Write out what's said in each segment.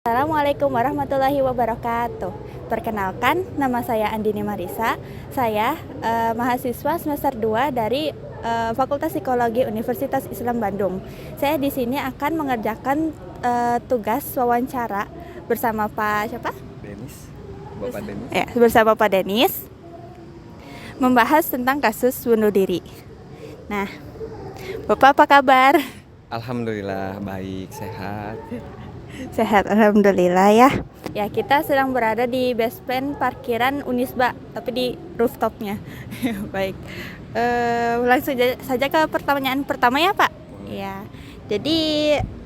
Assalamualaikum warahmatullahi wabarakatuh. Perkenalkan, nama saya Andini Marisa. Saya mahasiswa semester 2 dari Fakultas Psikologi Universitas Islam Bandung. Saya di sini akan mengerjakan tugas wawancara bersama Pak siapa? Denis, Bapak Denis. Ya, bersama Pak Denis, membahas tentang kasus bunuh diri. Nah, Bapak apa kabar? Alhamdulillah baik, sehat. Sehat, alhamdulillah ya. Ya, kita sedang berada di basement parkiran Unisba, tapi di rooftopnya. Baik. Langsung saja ke pertanyaan pertama ya, Pak. Ya. Jadi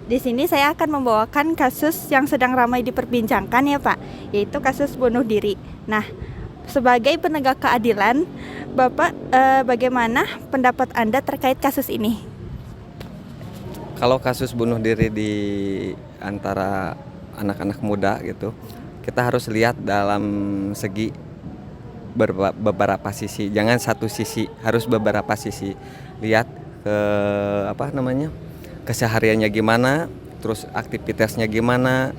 di sini saya akan membawakan kasus yang sedang ramai diperbincangkan ya, Pak, yaitu kasus bunuh diri. Nah, sebagai penegak keadilan, Bapak bagaimana pendapat Anda terkait kasus ini? Kalau kasus bunuh diri di antara anak-anak muda gitu, kita harus lihat dalam segi beberapa sisi. Jangan satu sisi, harus beberapa sisi. Lihat ke kesehariannya gimana, terus aktivitasnya gimana,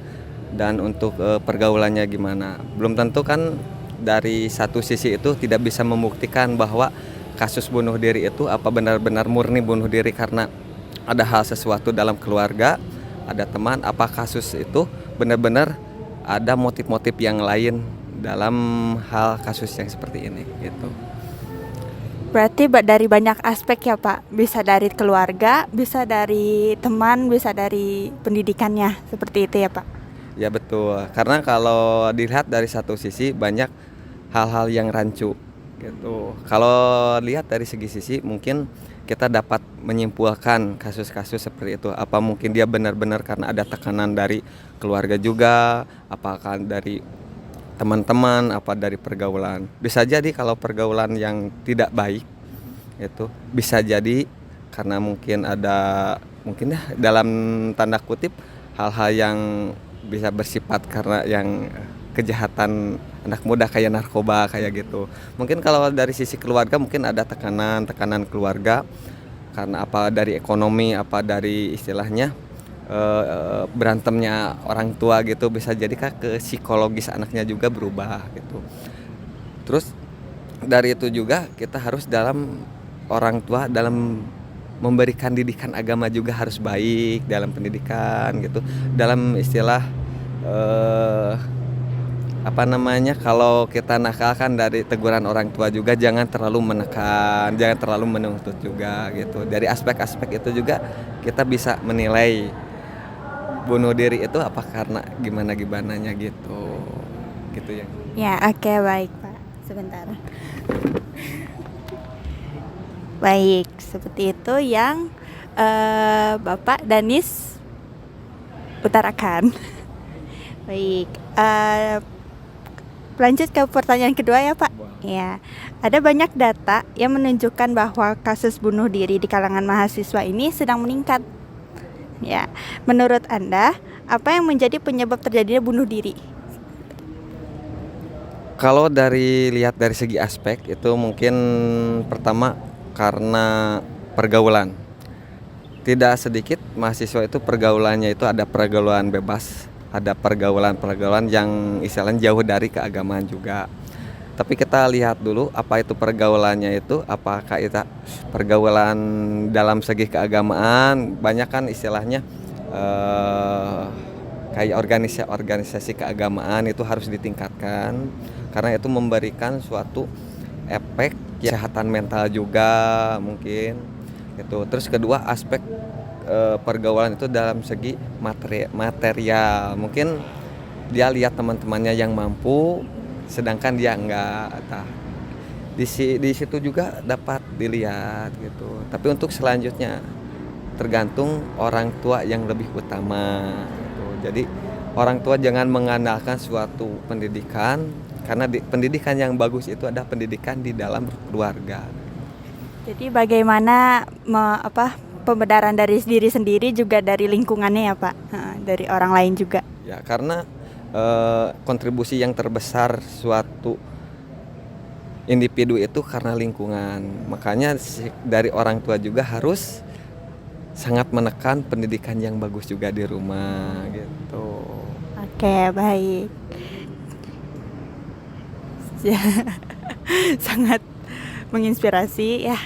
dan untuk pergaulannya gimana. Belum tentu kan dari satu sisi itu tidak bisa membuktikan bahwa kasus bunuh diri itu apa benar-benar murni bunuh diri karena ada hal sesuatu dalam keluarga, ada teman, apa kasus itu benar-benar ada motif-motif yang lain dalam hal kasus yang seperti ini gitu. Berarti dari banyak aspek ya, Pak. Bisa dari keluarga, bisa dari teman, bisa dari pendidikannya. Seperti itu ya, Pak. Ya betul, karena kalau dilihat dari satu sisi banyak hal-hal yang rancu gitu. Kalau lihat dari segi sisi mungkin kita dapat menyimpulkan kasus-kasus seperti itu. Apa mungkin dia benar-benar karena ada tekanan dari keluarga juga, apakah dari teman-teman, apa dari pergaulan. Bisa jadi kalau pergaulan yang tidak baik itu bisa jadi karena mungkin ya dalam tanda kutip hal-hal yang bisa bersifat karena yang kejahatan anak muda kayak narkoba kayak gitu. Mungkin kalau dari sisi keluarga mungkin ada tekanan keluarga karena apa dari ekonomi, apa dari istilahnya berantemnya orang tua gitu, bisa jadi ke psikologis anaknya juga berubah gitu. Terus dari itu juga kita harus dalam orang tua dalam memberikan didikan agama juga harus baik dalam pendidikan gitu. Dalam istilah kalau kita nakal kan dari teguran orang tua juga jangan terlalu menekan, jangan terlalu menuntut juga gitu. Dari aspek-aspek itu juga kita bisa menilai bunuh diri itu apa karena gimana-gimananya gitu ya. Ya, oke, baik, Pak. Sebentar. Baik, seperti itu yang Bapak Danis utarakan. Baik, lanjut ke pertanyaan kedua ya, Pak. Ya, ada banyak data yang menunjukkan bahwa kasus bunuh diri di kalangan mahasiswa ini sedang meningkat. Ya, menurut Anda, apa yang menjadi penyebab terjadinya bunuh diri? Kalau lihat dari segi aspek itu mungkin pertama karena pergaulan. Tidak sedikit mahasiswa itu pergaulannya itu ada pergaulan bebas, ada pergaulan yang istilahnya jauh dari keagamaan juga. Tapi kita lihat dulu apa itu pergaulannya itu, apakah itu pergaulan dalam segi keagamaan, banyak kan istilahnya kayak organisasi keagamaan itu harus ditingkatkan karena itu memberikan suatu efek kesehatan mental juga mungkin itu. Terus kedua aspek pergaulan itu dalam segi material, mungkin dia lihat teman-temannya yang mampu sedangkan dia enggak. Di situ juga dapat dilihat gitu. Tapi untuk selanjutnya tergantung orang tua yang lebih utama gitu. Jadi orang tua jangan mengandalkan suatu pendidikan karena pendidikan yang bagus itu adalah pendidikan di dalam keluarga. Jadi bagaimana pembenaran dari diri sendiri juga dari lingkungannya ya, Pak, dari orang lain juga. Ya, karena kontribusi yang terbesar suatu individu itu karena lingkungan. Makanya dari orang tua juga harus sangat menekan pendidikan yang bagus juga di rumah gitu. Oke, baik. Ya, sangat menginspirasi ya.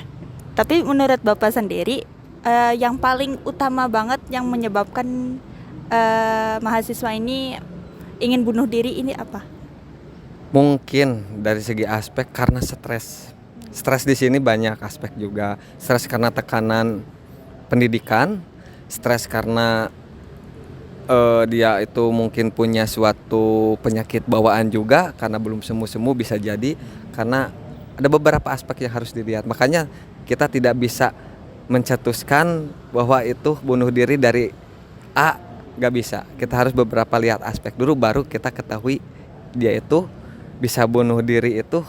Tapi menurut Bapak sendiri, yang paling utama banget yang menyebabkan mahasiswa ini ingin bunuh diri ini apa? Mungkin dari segi aspek karena stres. Stres di sini banyak aspek juga. Stres karena tekanan pendidikan, stres karena dia itu mungkin punya suatu penyakit bawaan juga karena belum sembuh-sembuh, bisa jadi karena ada beberapa aspek yang harus dilihat. Makanya kita tidak bisa mencetuskan bahwa itu bunuh diri dari A, gak bisa. Kita harus beberapa lihat aspek dulu baru kita ketahui dia itu bisa bunuh diri itu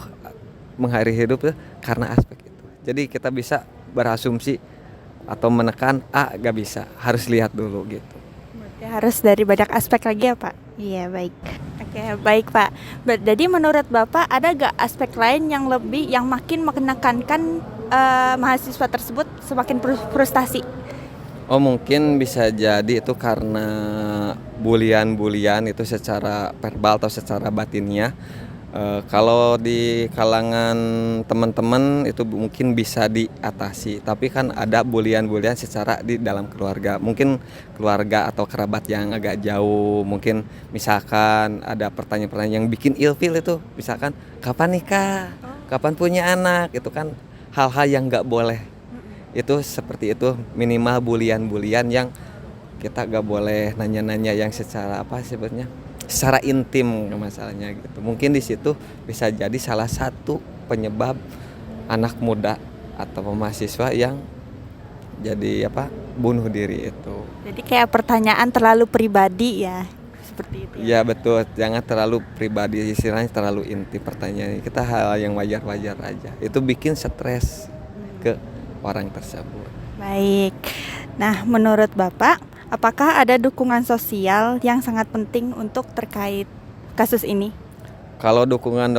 mengakhiri hidup itu karena aspek itu. Jadi kita bisa berasumsi atau menekan A gak bisa, harus lihat dulu gitu. Berarti harus dari banyak aspek lagi ya Pak? Iya, baik. Oke, baik Pak. Jadi menurut Bapak ada gak aspek lain yang makin menekankan mahasiswa tersebut semakin frustasi? Oh, mungkin bisa jadi itu karena bulian itu secara verbal atau secara batinnya. Kalau di kalangan teman-teman itu mungkin bisa diatasi, tapi kan ada bulian secara di dalam keluarga, mungkin keluarga atau kerabat yang agak jauh, mungkin misalkan ada pertanyaan-pertanyaan yang bikin ilfil itu, misalkan kapan nikah, kapan punya anak, itu kan hal-hal yang nggak boleh. Itu seperti itu, minimal bulian yang kita nggak boleh nanya-nanya yang secara apa sebetulnya secara intim masalahnya gitu. Mungkin di situ bisa jadi salah satu penyebab anak muda atau mahasiswa yang jadi bunuh diri itu. Jadi kayak pertanyaan terlalu pribadi ya, seperti itu ya. Ya betul, jangan terlalu pribadi, istilahnya terlalu intim pertanyaan. Kita hal yang wajar-wajar aja. Itu bikin stres ke orang tersebut. Baik. Nah, menurut Bapak, apakah ada dukungan sosial yang sangat penting untuk terkait kasus ini? Kalau dukungan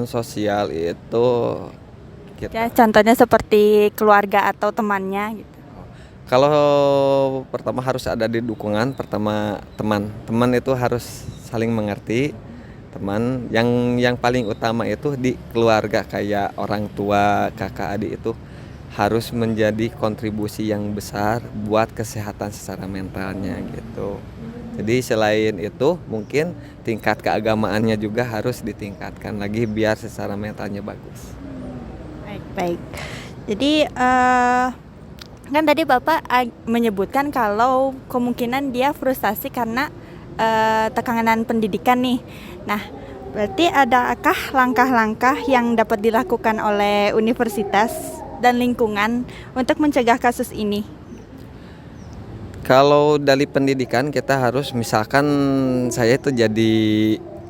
sosial itu Ya, contohnya seperti keluarga atau temannya gitu. Kalau pertama harus ada di dukungan, pertama teman itu harus saling mengerti. Teman yang paling utama itu di keluarga, kayak orang tua, kakak, adik itu harus menjadi kontribusi yang besar buat kesehatan secara mentalnya gitu. Jadi selain itu mungkin tingkat keagamaannya juga harus ditingkatkan lagi biar secara mentalnya bagus. Baik. Jadi kan tadi Bapak menyebutkan kalau kemungkinan dia frustasi karena tekanan pendidikan nih. Nah, berarti adakah langkah-langkah yang dapat dilakukan oleh universitas dan lingkungan untuk mencegah kasus ini? Kalau dari pendidikan kita harus, misalkan saya itu jadi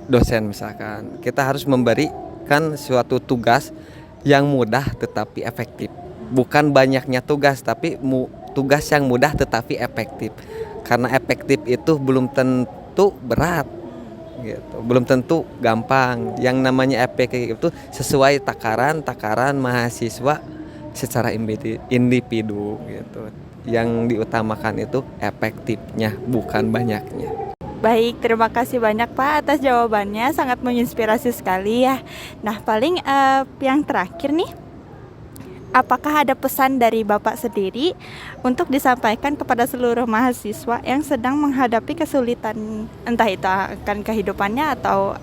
dosen misalkan, kita harus memberikan suatu tugas yang mudah tetapi efektif. Bukan banyaknya tugas, tapi tugas yang mudah tetapi efektif. Karena efektif itu belum tentu berat gitu, belum tentu gampang. Yang namanya efektif itu sesuai takaran mahasiswa secara individu gitu. Yang diutamakan itu efektifnya, bukan banyaknya. Baik, terima kasih banyak Pak atas jawabannya, sangat menginspirasi sekali ya. Nah, paling yang terakhir nih, apakah ada pesan dari Bapak sendiri untuk disampaikan kepada seluruh mahasiswa yang sedang menghadapi kesulitan, entah itu akan kehidupannya atau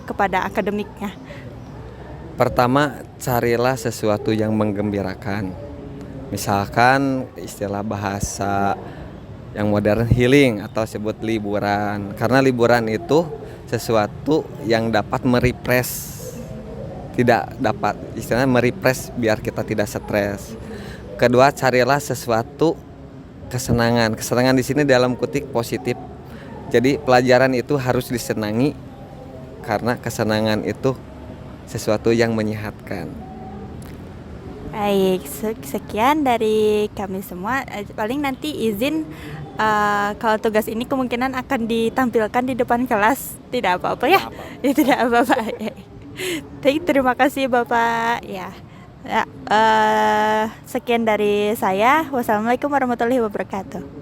kepada akademiknya? Pertama, carilah sesuatu yang menggembirakan. Misalkan istilah bahasa yang modern healing atau sebut liburan. Karena liburan itu sesuatu yang dapat merepress, tidak dapat istilahnya merepress biar kita tidak stres. Kedua, carilah sesuatu kesenangan. Kesenangan di sini dalam kutip positif. Jadi pelajaran itu harus disenangi karena kesenangan itu sesuatu yang menyehatkan. Baik, sekian dari kami semua. Paling nanti izin kalau tugas ini kemungkinan akan ditampilkan di depan kelas. Tidak apa-apa ya? Ya tidak apa-apa. Terima kasih Bapak. Ya, sekian dari saya. Wassalamualaikum warahmatullahi wabarakatuh.